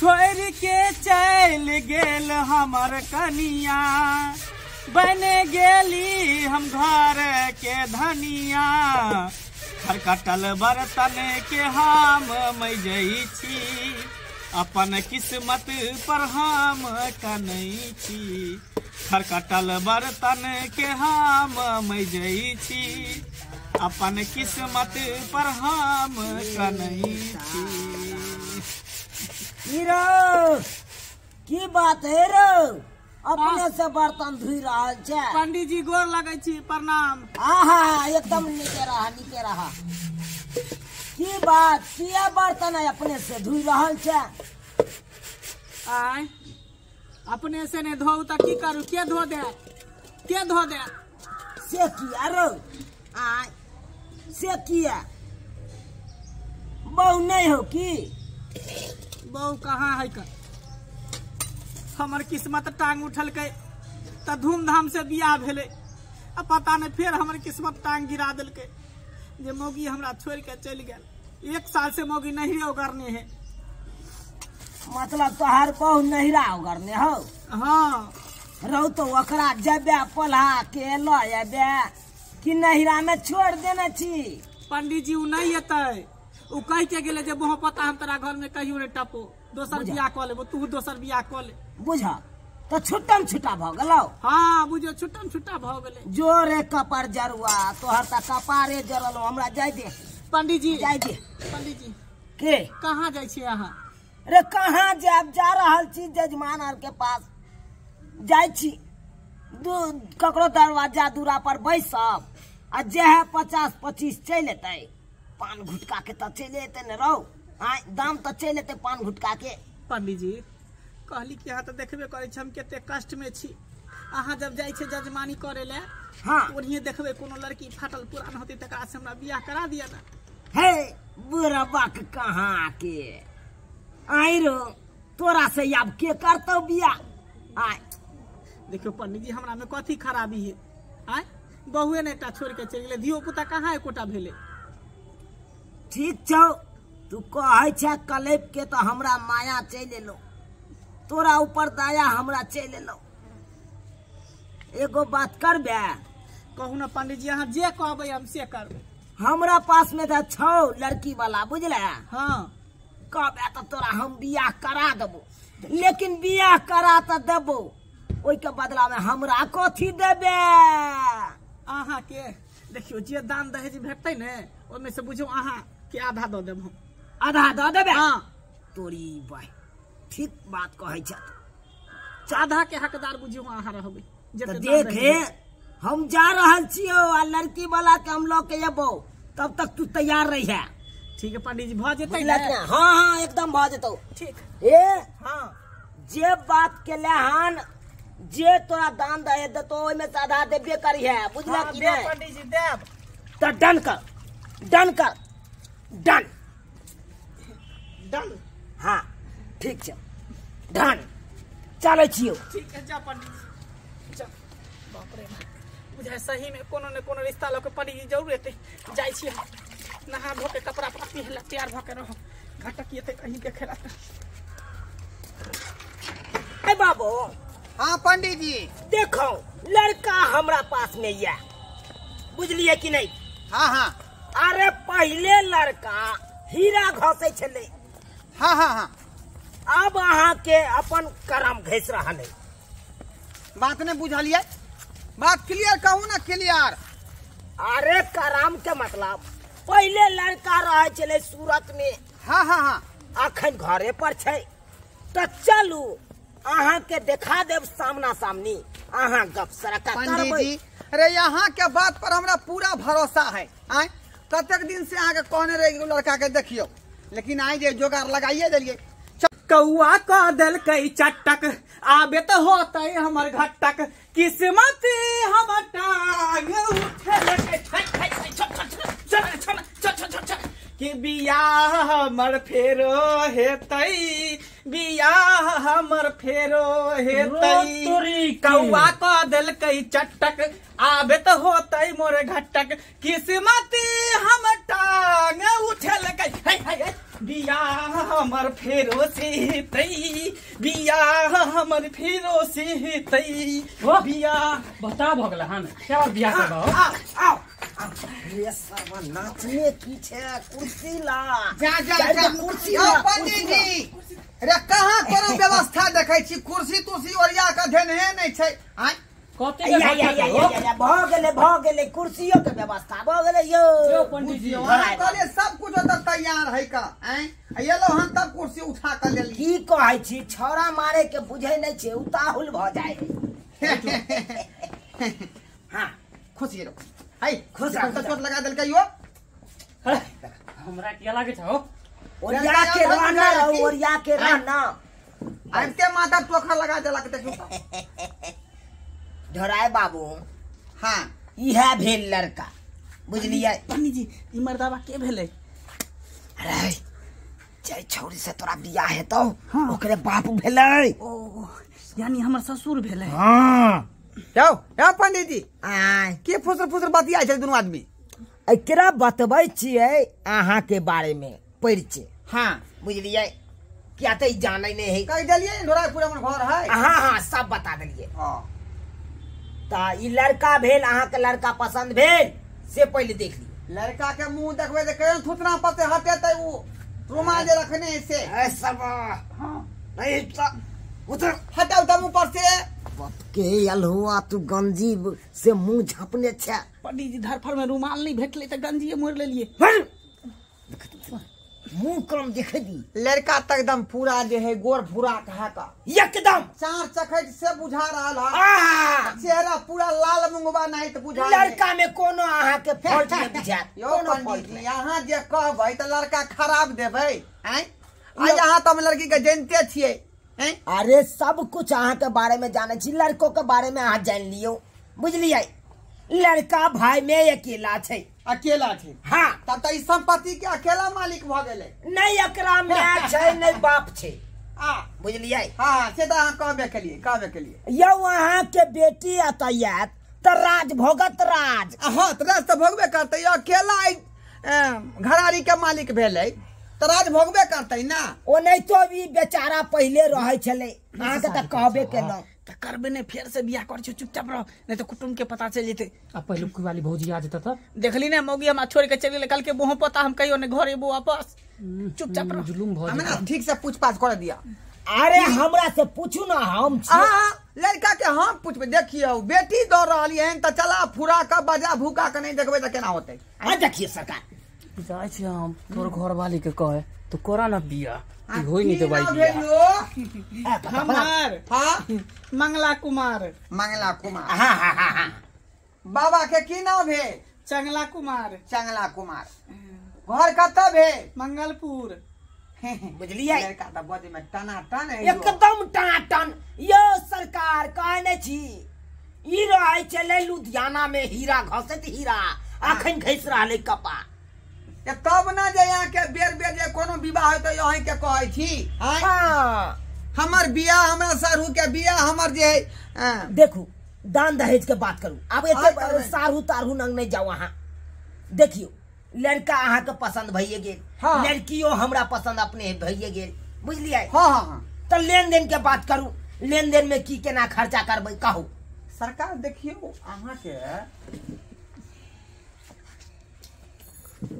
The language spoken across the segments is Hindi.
छोड़ के चल गेल हमर कनिया, बन गेली हम घर के धनिया। खरकटल बर्तन के हम मजई छी, अपन किस्मत पर हम कनै छी। खरकटल बर्तन के हम मजई छी, अपन किस्मत पर हम कनै छी। हीरो की बात है रो, अपने से बर्तन धुई रहा छे। पंडित जी गोर लगे छी, प्रणाम। आहा एकदम नीचे रहा। की बात, किया बर्तन है अपने से धुई रहा छे? आय अपने से ने धोऊ त की करू, के धो दे, के धो दे? से किया रो, आय से किया? बहू नहीं हो की? बहू कहाँ है कर? हमर किस्मत टांग उठल के त धूमधाम से बियाह भेले, अब पता नहीं फिर हमर किस्मत टांग गिरा दिल के, जे मौगी हमरा छोड़ के चल गया। 1 साल से मौगी नहीं उगरने है। मतलब तोहार बहू नहिरा उगरने हो? हाँ रहो तो ओकरा जबे पल्हा के लबे कि नहिरा में छोड़ देना छी? पंडित जी उ नहीं अतै, उ कह के गेले जे बहु पता हम तोरा घर में कहियो ने टपो, दोसर बियाह क लेबो, तू दोसर बियाह क ले। बुझा तो छुट्टम छुट्टा भ गेलो। हाँ बुझो छुट्टम छुट्टा भ गेले। जोरे कपर जरुआ तोहर त कपारे जरल, हमरा जाय दे पंडित जी, जाय दे। पंडित जी के कहाँ जाय छी अहाँ? रे कहाँ जाब, जा रहल छी जजमान आर के पास जाय छी। ककरो दरवाजा दूरा पर बैसब आ जे है 50-25 चल एतै, पान घुटका के त चल एतै न रहो। आय दाम त चल एतै पान घुटका के। पंडित जी कहली कि अहाँ तो देखबे करे छी हम केते कष्ट में छी। अहाँ जब जाय छे जजमानी करे ले, हाँ ओनिए देखबे कोनो लड़की फाटल पुरान होती तकरा से हमरा बियाह करा दिया ना। हे बुढ़बा के कहाँ के आई रो, तोरा से अब के करतौ बियाह? आय देखियो पंडित जी हमरा में कथी खराबी है? आय बहुए ने एकटा छोड़ के चल गेले, धियो पुता कहाँ एकोटा भेले। ठीक छौ, तू कहे छे कलेप के तो हमरा माया चल एलो, तोरा ऊपर दया हमरा चल एलो। एगो बात करबे? कहू ना पंडित जी, अहाँ जे कहबे हम से करबे। हमरा पास में तो छौ लड़की वाला, बुझले? हाँ कहबे तो तोरा हम बियाह करा देबो, लेकिन बियाह करा तो देबो, ओइ के बदला में हमरा कथी देबे? अहाँ के देखियो जे दान दहेज भेटतै ने, ओमे से बुझो अहाँ के आधा दो देब हम। आधा दो देबे? हाँ तोरी भाई ठीक बात कहे छ। आधा के हकदार बुझियो अहाँ रहबे। तो देखे हम जा रहल छियो आ लड़की वाला के हम लोग के एबो, तब तक तू तैयार रही है। ठीक है पंडित जी, भ जेतै ना? ना? हाँ हाँ एकदम भ जेतौ। ठीक ए हाँ जे बात के लेहान जे तोरा दान दे देतो ओइ में से आधा देबे करी है, बुझला हाँ, कि देब नहीं? पंडित जी देब। तो डन कर, डन कर, डन डन। हाँ ठीक छै, डन चले छियो। ठीक है जा पंडित जी जा। बाप रे बुझाय सही में कोनो ने कोनो रिश्ता लके पंडित जी जरूर एतै। जाय छी हम, नहा धो के कपड़ा पहिरला तैयार भ के रहो, घटक एतै कहीं देखेला। ए बाबू। हाँ पंडित जी। देखो लड़का हमरा पास में ये, बुझलिए कि नहीं? हाँ हाँ अरे पहले लड़का हीरा घसे छले, हाँ हाँ हाँ अब अहाँ के अपन करम घस रहा है। बात ने बुझलिए, बात क्लियर कहू ना, क्लियर। अरे करम के मतलब पहले लड़का रहे छले सूरत में, हाँ हाँ हाँ अखन घरे पर छै। तो चलू अहाँ के देखा देव सामना सामनी, अहाँ गप सरका पंडित जी। अरे यहाँ के बात पर हमरा पूरा भरोसा है। आय कतक दिन से अहाँ के कहने रहे लड़का के देखियो, लेकिन आय जे जोगाड़ लगाइए दिलिए। कौआ का दल कई चटक, आबे तो होते हमर घटक, किस्मत हम टांग उठे कि बियाह हमर फेरो हेतै, बियाह हमर फेरो हेतई तोरी की। कौआ क देलकै चटक आबे त होतै मोर घटक किस्मती हम टांग उठेलकै हे हे हे। बियाह हमर फेरो से हेतई बियाह हमर फेरो से हेतई ओ। बियाह बता भगला हन क्या बियाह करबा हो? आओ अरे सब नाचने की छे कुर्सी ला जा जा चारि जा गो कुर्सी यौ ला, पंडित कुर्सी ला। जी अरे कहाँ कोनो व्यवस्था देखै छी कुर्सी तुर्सी ओरिया के धेने नहीं छै आय कते या के या या भगला या हो? या भ गेले कुर्सियों के व्यवस्था भ गेले यो यो पंडित जी अहाँ कहलिए सब कुछ ओतऽ तैयार है का आय एलो हन तब कुर्सी उठा के लेली की कहै छी छौड़ा मारे के बुझै नहीं छे उताहुल भ जाए हाँ खुशी रहो है खुश खुश रहो। तो चोट लगा देलकै यो अरे, हमरा क्या लागे छ हो? ओरिया के रहना रहो ओरिया के रहना आइते माथा टोखर लगा देलक देखियो ढोराय बाबू हाँ इहे भेल लड़का बुझलियै पंडित जी ई मर्दावा के भेलै अरे जय छौरी से तोरा बियाह हेतौ ओकरे बाप भेलै ओ यानी हमर ससुर भेलै हाँ जाओ या पंडित जी आय के फुसर फुसर बतिया छै दुनू आदमी एकरा बतबै छियै अहाँ के बारे में परिचय हाँ बुझलियै किया त ई जानै नहीं है कह देलिए ढोरापुर हमर घर है हाँ हाँ सब बता देलियै हाँ ता ई लड़का भेल अहाँ के लड़का पसंद भेल से पहले देख लियो लड़का के मुंह देखबे जे केहन थुथना पर से हटेतै उ रुमाल जे रखने है से ए सब हाँ नहीं त उधर हटाओ तब ऊपर से बाप के अलहुआ तू गंजी से मुंह झापने छे पंडित जी धरफर में रुमाल नहीं भेटले त गंजिए मोड़ लेलिए हट! मुंह कम देखे दी लड़का तक एकदम पूरा जे है गोर भूरा कहा का एकदम चार चखट से बुझा रहा है आ चेहरा पूरा लाल मुंगवा नहीं तो बुझा लड़का में कोनो अहाँ के फॉल्ट नहीं बुझात यो कोनो पंडित फॉल्ट जी नहीं यहाँ जे कहबै तो लड़का खराब देबै आय आ यहाँ तो हम लड़की के जानते छियै हैं अरे सब कुछ अहाँ के बारे में जाने छी लड़कों के बारे में अहाँ जान लियो बुझलियै लड़का भाई में अकेला छै अकेला छै हाँ तब तो इस संपत्ति के अकेला मालिक भ गेलै नहीं एकरा माय छै नहीं बाप छै आ बुझलियै हाँ से तो अहाँ कहबे केलिए यौ अहाँ के बेटी अतयत त राज भोगत राज हाँ तो राज तो भोगबे करतै यो अकेला घरारी के मालिक भेलै तो राज भोगबे करतै ना ओ नहीं तो भी बेचारा पहले रहे छले अहाँ के त कहबे केलौं त करबे नहीं फेर से बियाह कर छी चुपचाप रहो नहीं तो कुटुंब के पता चल जेते अब पहले की वाली भौजी आ जेता तब देखली ना मौगी हम छोड़ के चली कल के मुंह पता हम कहियो ने घरे बो वापस चुपचाप रहो जुलुम भ हमें ना जेता ठीक से पूछताछ कर दिया अरे हमरा से पूछू ना हम छी हाँ लड़का के हम पूछबे देखियो बेटी दौड़ रही है तो चला फुरा का बजा भूका के नहीं देखबे तो केना होतै आ देखिए सरकार जाय छी हम तोर घर वाली के कहे तो करा ना बियाह ई होई नहीं तो भाई बियाह बियाह हमार हाँ मंगला कुमार मंगला कुमार हाँ हाँ हाँ हाँ बाबा के की नाम भेल चंगला कुमार चंगला कुमार घर कतऽ भेल मंगलपुर बुझलियै लड़का तो बॉडी में टना टन है यो। एकदम टनाटन यो सरकार कहने छी ई रहे चले लुधियाना में हीरा घसत हीरा अखन घस रहले कपा ये तब ना जे यहाँ के बेर बेर जे कोनो विवाह होय तो यहाँ के कहै छी आँय? हाँ हमर बियाह हमरा सारू के बियाह हमर जे है देखू दान दहेज के बात करू अब हाँ, एते करबै। सारू तारू नंग नहीं जाओ अहाँ देखियो लड़का अहाँ के पसंद भइए गेल हाँ। लड़कियो हमरा पसंद अपने भइए गेल बुझलियै हाँ हाँ हाँ तो लेन देन के बात करू लेन देन में की केना खर्चा करबै कहू सरकार देखियो अहाँ के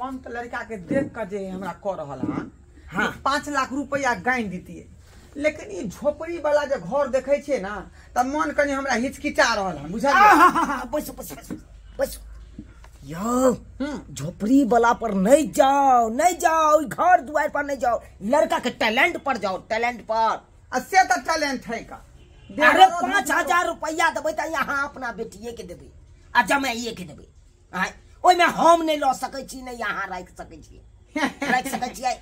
मन तो लड़का के देख के जे हमरा कह रहल हन हाँ। 5 लाख रुपया गाइन दीतिए लेकिन ई झोपड़ी वाला जे घर देखे छे ना तब मन कनी हमरा हिचकिचा रहल हन बुझलियै बैसो बैसो बैसो बैसो यो झोपड़ी वाला पर नहीं जाओ नहीं जाओ ई घर दुआर पर नहीं जाओ लड़का के टैलेंट पर जाओ टैलेंट पर से तो टैलेंट है का अरे 5,000 रुपया देबै त यहाँ अपना बेटिए के देबै आ जमाइए के देबै आय ओइमे हम नहीं लऽ सकै छी नहीं यहाँ राख सकै छी राख सकै छियै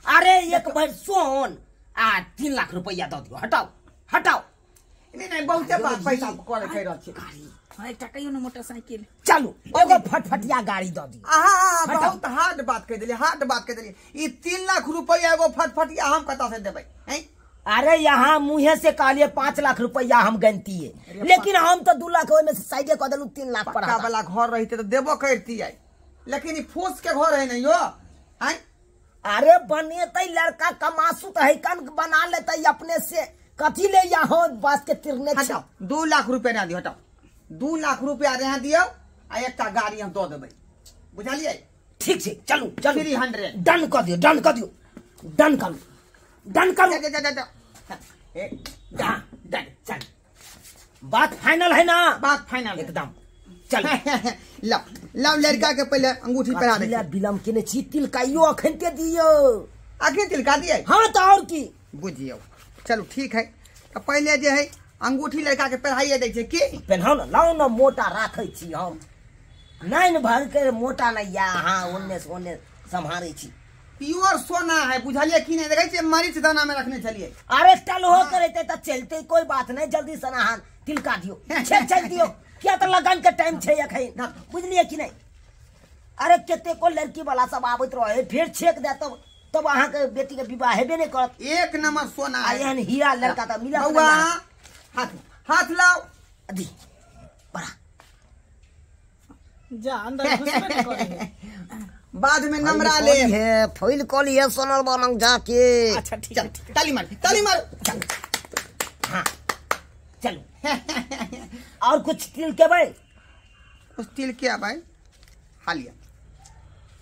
अरे एक बार सोन आ 3 लाख रुपया दऽ दियौ हटाओ हटाओ नहीं नहीं बहुते पैसा करे छै रहल छै हाँ एक कहियो ना मोटरसाइकिल चलू एगो फटफटिया गाड़ी दऽ दियौ आहा बहुत हार्ड बात कह देली हार्ड बात कह देली ई 3 लाख रुपया एगो फटफटिया हम कतऽ से देबै हैं अरे यहाँ मुँहे से कहलिए 5 लाख रुपया हम गनती है, लेकिन हम तो 2 लाख में से साइडे कह दिलू 3 लाख पर पक्का वाला घर रहते तो देबो करती है, लेकिन ई फूस के घर है नहीं यो हैं। अरे बनेते लड़का कमासू तो है कन बना लेते अपने से, कथी ले यहाँ बस के तिरने हटाओ 2 लाख रुपया ना दियो, हटाओ 2 लाख रुपया यहाँ दियो आ एक गाड़ी हम दो देबै, बुझलिए। ठीक है चलू चलू 300 डन कर दियो, डन कर दियो, डन करू, डन करू, डन चल, बात फाइनल है ना? बात फाइनल एकदम चल। लाओ लड़का के पहले अंगूठी पहना दे। बिलम केने छी, तिलकाइयो अखनते दियो। आखिर तिलका दिए? हाँ तो और की बुझियो। चलो ठीक है, तो पहले जे है अंगूठी लड़का के पहनाइए दै छै की? पहनाओ ना, लाओ ना, मोटा राखै छी हम, नहीं भर के मोटा नहीं या। हाँ ओन्ने से ओन्ने संभारे छी। प्योर सोना है, बुझलिए कि नहीं? देखै छियै मरीच दाना में रखने चलिए। अरे टल हो करते तो चलते, कोई बात नहीं, जल्दी से नहा तिलका दियो, चल दियो, क्या तो लगन के टाइम छे अखन, बुझलिए कि नहीं? अरे केते को लड़की वाला सब आवत रहे, फिर छेक दे तब अहाँ के बेटी के विवाह हेबे नहीं करत। एक नंबर सोना है, एहन हीरा लड़का तो मिला। बउआ हाथ हाथ लाओ, अदी बड़ा जा अंदर घुसबे नहीं करे। बाद में नंबरा ले है, फैल कॉली है सोनल बनंग जाके। अच्छा ठीक है, ठीक है। ताली मार, ताली मार। हाँ चलो। और कुछ तिल के भाई? उस तिल क्या भाई? हालिया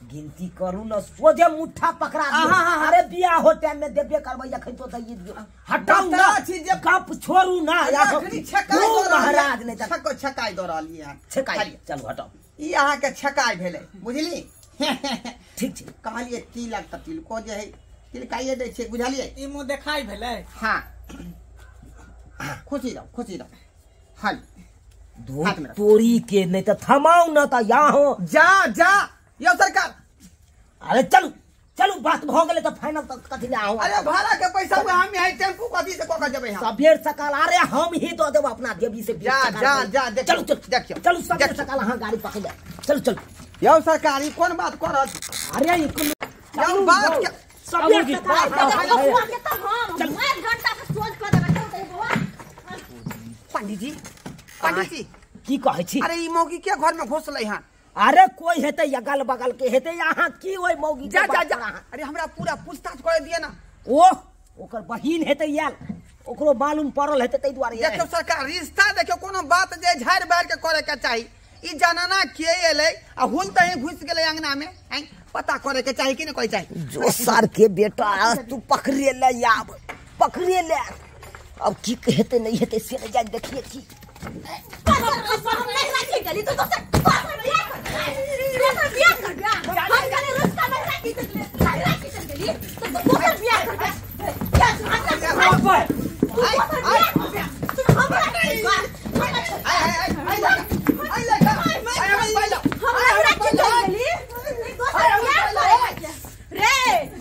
गिनती करू न, सोझे मुट्ठा पकड़ा दियो। अरे बियाह हो टाइम में देबे करबै, अखन तो दइए दियो। हटाऊ ना, गप छोड़ू ना यार, महाराज नहीं तक छकाई दो रहली है। छकाई चलो हटाओ, ई अहाँ के छकाई भेले, बुझली? ठीक छै। कहलिए तिलक त तिल को जे है तिलकाइए दै छै, बुझलिए? ई मुंह देखाई भेलै। हाँ खुशी रहो, खुशी रहो। हल तोरी के नहीं तो थमाऊ ना तो यहाँ जा जा यो सरकार। अरे चलू चलू, बात भ गेले तो फाइनल तक कथी ले आऊं? अरे भाड़ा के पैसा हुआ हम है, टेम्पू कथी से कोका जबे हम? सबेर सकाल अरे हम ही दो देब अपना देवी से। जा जा जा, चलू चलू देखियो, चलू सबेर सकाल हां गाड़ी पकड़ ले, चलू चलू। यो सरकार ई कोन बात कर रहल? अरे ई कोन यो बात के सबेर सकाल चल 1 घंटा के सोच कर देबे बउआ। पंडित जी, पंडित जी की कहै छी? अरे ई मौगी के घर में घुसलै हां? अरे कोई हेते अगल बगल के हेते, यहाँ की होय मौगी? जा जा जा, अरे हमरा पूरा पूछताछ करे दिए ना। ओ ओकर बहिन हेते याल, ओकरो मालूम पड़ल हेते तै दुआरे। देखियो सरकार, रिश्ता देखियो कोनो बात जे झाड़ बाड़ के करे के चाही। ई जनाना के एलै आ हुन तही घुस गेलै अंगना में, हैं पता करे के चाही कि नहीं कोई चाही? जो सर के बेटा तू पकड़े ले याब, पकड़े ले। अब की हेते नहीं हेते से नहीं जाय देखिए छी। हम नहीं राखी गली तो बियाह कर दिया। हम गले रुस्का में राखी चल गली तो दोसर बियाह कर दिया। क्या रे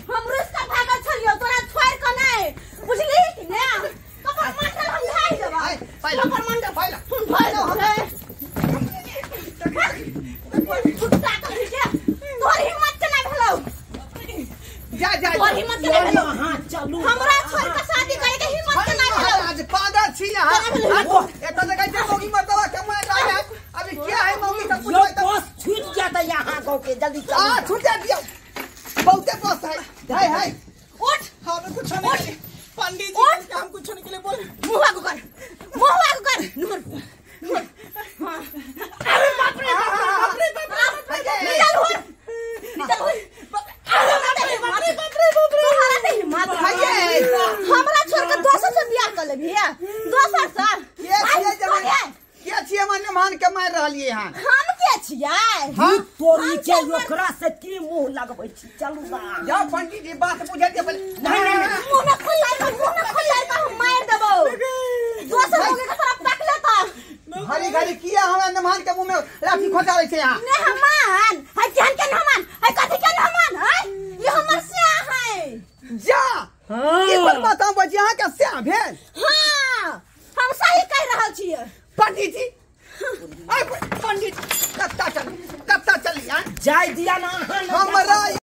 हम रुस्का भागल छलियो, तोरा छोड़ के नहीं बुझली कि ने? कपर मंडल हम खाई देबा, कपर मंडल फाइल सुन फाइल रे छुट्टा कर दे। तोर हिम्मत चला भेलो, जा जा तोर हिम्मत चला भेलो। हां चलू, हमरा छोड़ के शादी करे के हिम्मत चला भेलो। आज पागल छी यहां। एत देखै छै मौगी मरतबा कमा रहा है, अभी क्या है मौगी सब यो कुछ बस छूट जाता यहाँ गाँव के, जल्दी आ चल। छूट दियो, बहुते बस है है। उठ हम कुछ नहीं के पंडित जी, हम कुछ नहीं के लिए बोल। मुंह आगू कर, मुंह आगू कर। नूर अरे बाप रे बाप रे बाप रे, निकल हो निकल हो। अरे बाप रे बाप रे, तोहरा नहीं हिम्मत है? हमरा छोड़ के दोसर से बियाह कर ले भैया, दोसर से क्या छिए मन मान के मार रहलिए यहां? हम के छियै? हम तोरी के ओकरा से की मुंह लगबै छी, चलू ना। जा पंडित जी बात बुझे दे पहले। मुंह न खोल का हम मार देबो। दोसर लोग के तरफ तक लेता घड़ी घड़ी किया हमरा नमान के मुंह में लाठी खोटा रहे छै यहां। ने हमान है, जान के नमान है, कथि के नमान है? ये हमर से है। जा ई पर बताओ बजी यहां के से भेल? हां हम सही कह रहल छियै पंडित जी। पंडित कत्ता चली यार? जाय दिया ना, हम